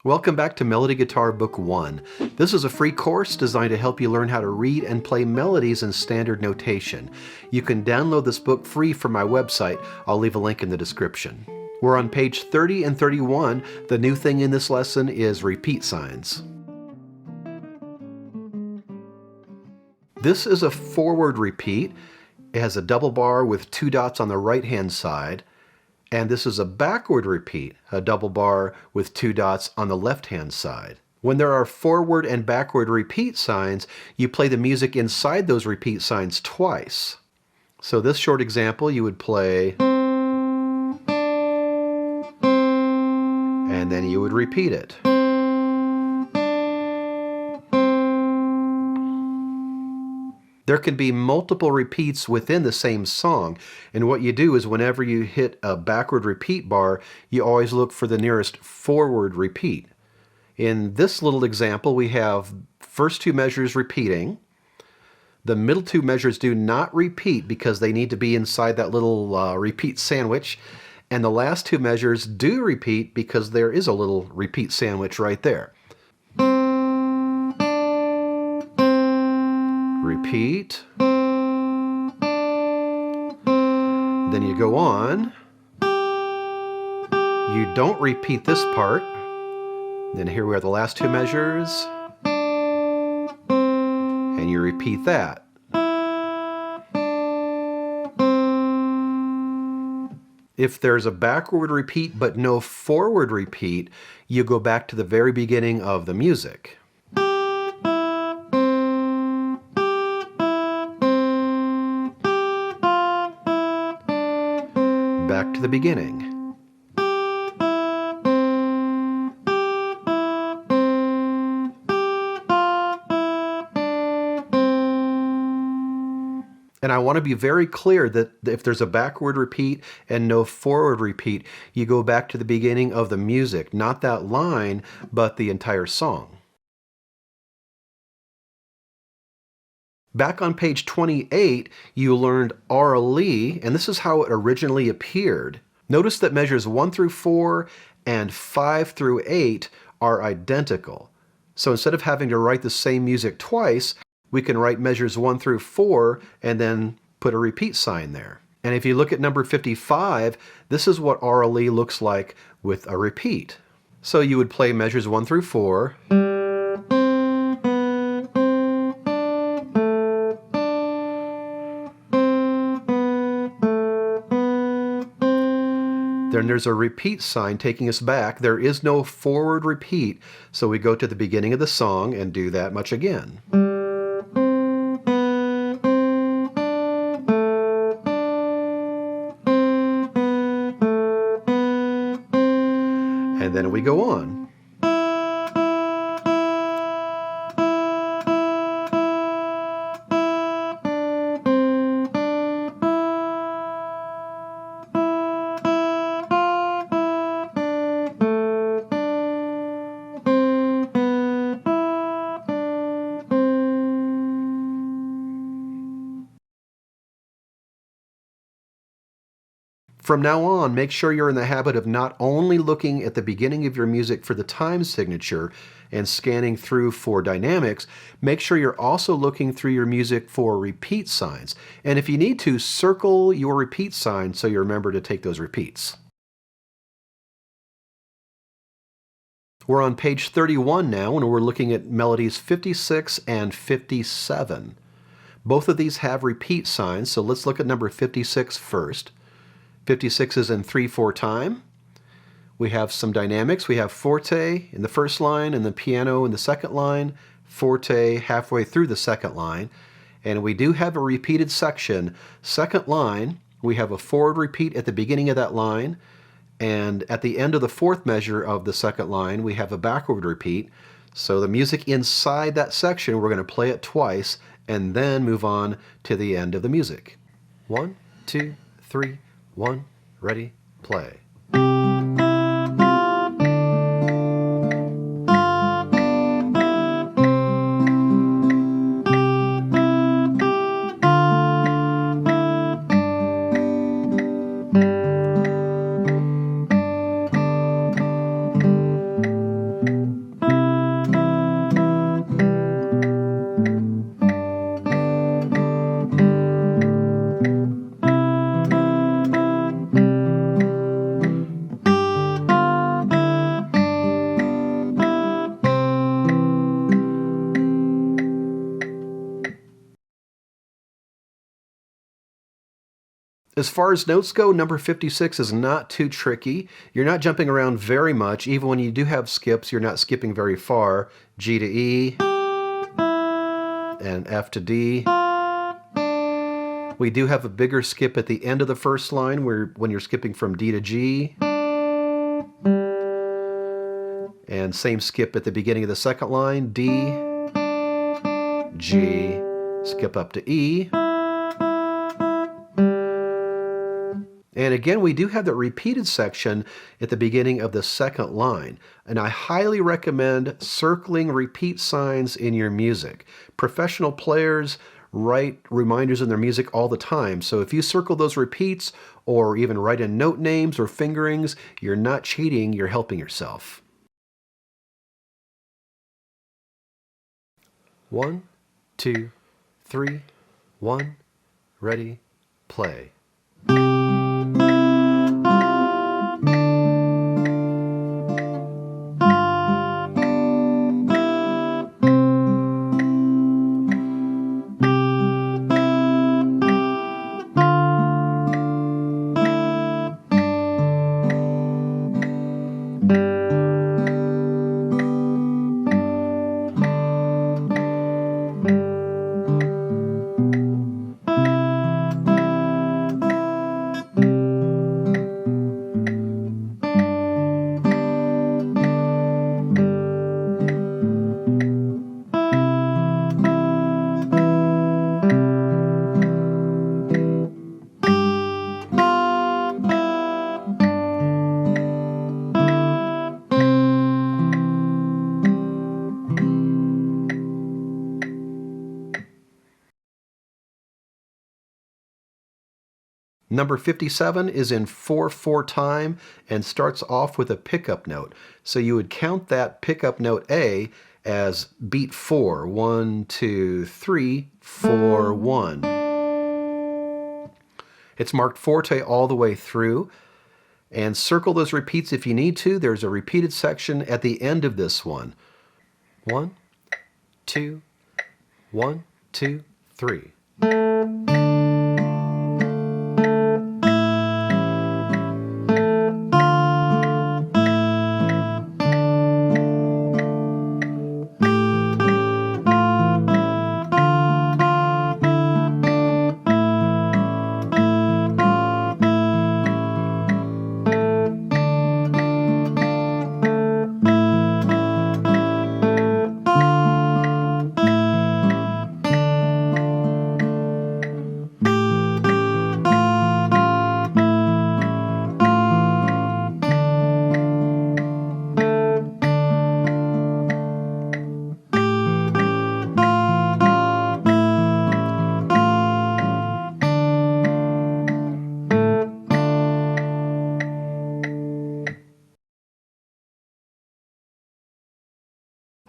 Welcome back to Melody Guitar Book 1. This is a free course designed to help you learn how to read and play melodies in standard notation. You can download this book free from my website. I'll leave a link in the description. We're on page 30 and 31. The new thing in this lesson is repeat signs. This is a forward repeat. It has a double bar with 2 dots on the right-hand side. And this is a backward repeat, a double bar with 2 dots on the left-hand side. When there are forward and backward repeat signs, you play the music inside those repeat signs twice. So this short example, you would play, and then you would repeat it. There can be multiple repeats within the same song, and what you do is whenever you hit a backward repeat bar, you always look for the nearest forward repeat. In this little example, we have first 2 measures repeating. The middle 2 measures do not repeat because they need to be inside that little repeat sandwich, and the last 2 measures do repeat because there is a little repeat sandwich right there. Repeat. Then you go on. You don't repeat this part. Then here we are, the last 2 measures. And you repeat that. If there's a backward repeat but no forward repeat, you go back to the very beginning of the music. Back to the beginning. And I want to be very clear that if there's a backward repeat and no forward repeat, you go back to the beginning of the music, not that line, but the entire song. Back on page 28, you learned RLE, and this is how it originally appeared. Notice that measures 1 through 4 and 5 through 8 are identical. So instead of having to write the same music twice, we can write measures 1 through 4 and then put a repeat sign there. And if you look at number 55, this is what RLE looks like with a repeat. So you would play measures 1 through 4. Then there's a repeat sign taking us back. There is no forward repeat, so we go to the beginning of the song and do that much again. And then we go on. From now on, make sure you're in the habit of not only looking at the beginning of your music for the time signature and scanning through for dynamics, make sure you're also looking through your music for repeat signs. And if you need to, circle your repeat sign so you remember to take those repeats. We're on page 31 now, and we're looking at melodies 56 and 57. Both of these have repeat signs, so let's look at number 56 first. 56 is in 3/4 time. We have some dynamics. We have forte in the first line and the piano in the second line, forte halfway through the second line. And we do have a repeated section. Second line, we have a forward repeat at the beginning of that line, and at the end of the 4th measure of the second line, we have a backward repeat. So the music inside that section, we're going to play it twice and then move on to the end of the music. 1, 2, 3, 1, ready, play. As far as notes go, number 56 is not too tricky. You're not jumping around very much. Even when you do have skips, you're not skipping very far. G to E and F to D. We do have a bigger skip at the end of the first line when you're skipping from D to G. And same skip at the beginning of the second line. D, G, skip up to E. And again, we do have that repeated section at the beginning of the second line. And I highly recommend circling repeat signs in your music. Professional players write reminders in their music all the time. So if you circle those repeats or even write in note names or fingerings, you're not cheating, you're helping yourself. 1, 2, 3, 1, ready, play. Number 57 is in 4/4 time and starts off with a pickup note. So you would count that pickup note A as beat 4. 1, 2, 3, 4, 1. It's marked forte all the way through. And circle those repeats if you need to. There's a repeated section at the end of this one. 1, 2, 1, 2, 3.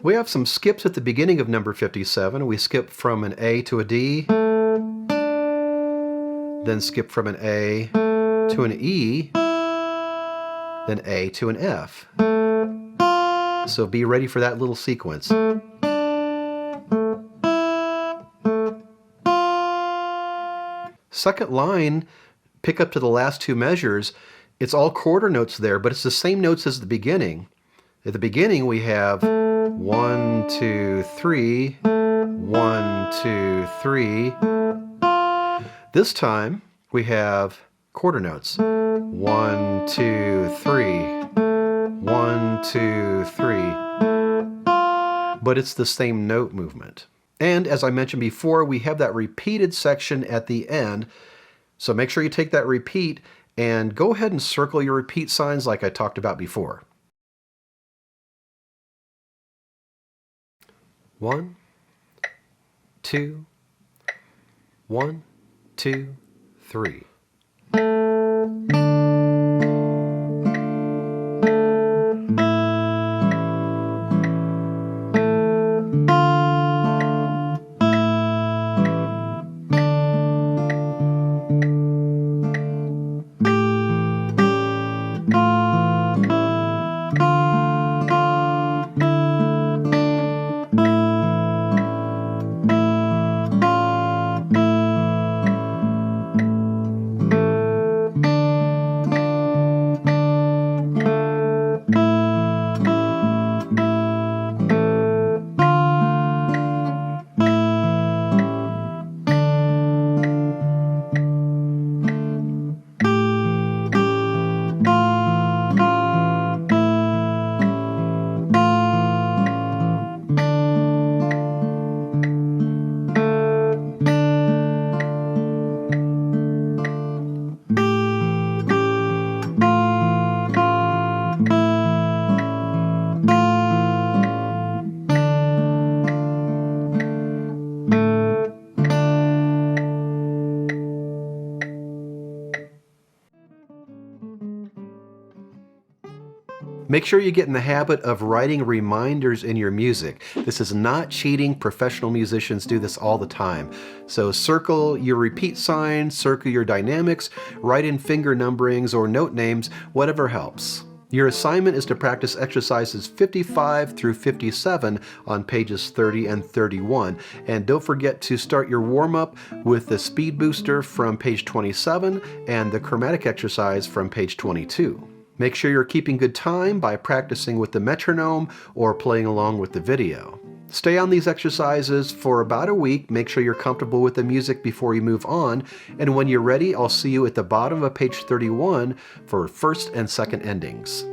We have some skips at the beginning of number 57. We skip from an A to a D, then skip from an A to an E, then A to an F. So be ready for that little sequence. Second line, pick up to the last two measures. It's all quarter notes there, but it's the same notes as the beginning. At the beginning we have 1, 2, 3, 1, 2, 3. This time we have quarter notes. 1, 2, 3, 1, 2, 3. But it's the same note movement. And as I mentioned before, we have that repeated section at the end. So make sure you take that repeat and go ahead and circle your repeat signs like I talked about before. 1, 2, 1, 2, 3. Make sure you get in the habit of writing reminders in your music. This is not cheating. Professional musicians do this all the time. So circle your repeat sign, circle your dynamics, write in finger numberings or note names, whatever helps. Your assignment is to practice exercises 55 through 57 on pages 30 and 31. And don't forget to start your warm-up with the speed booster from page 27 and the chromatic exercise from page 22. Make sure you're keeping good time by practicing with the metronome or playing along with the video. Stay on these exercises for about a week. Make sure you're comfortable with the music before you move on. And when you're ready, I'll see you at the bottom of page 31 for first and second endings.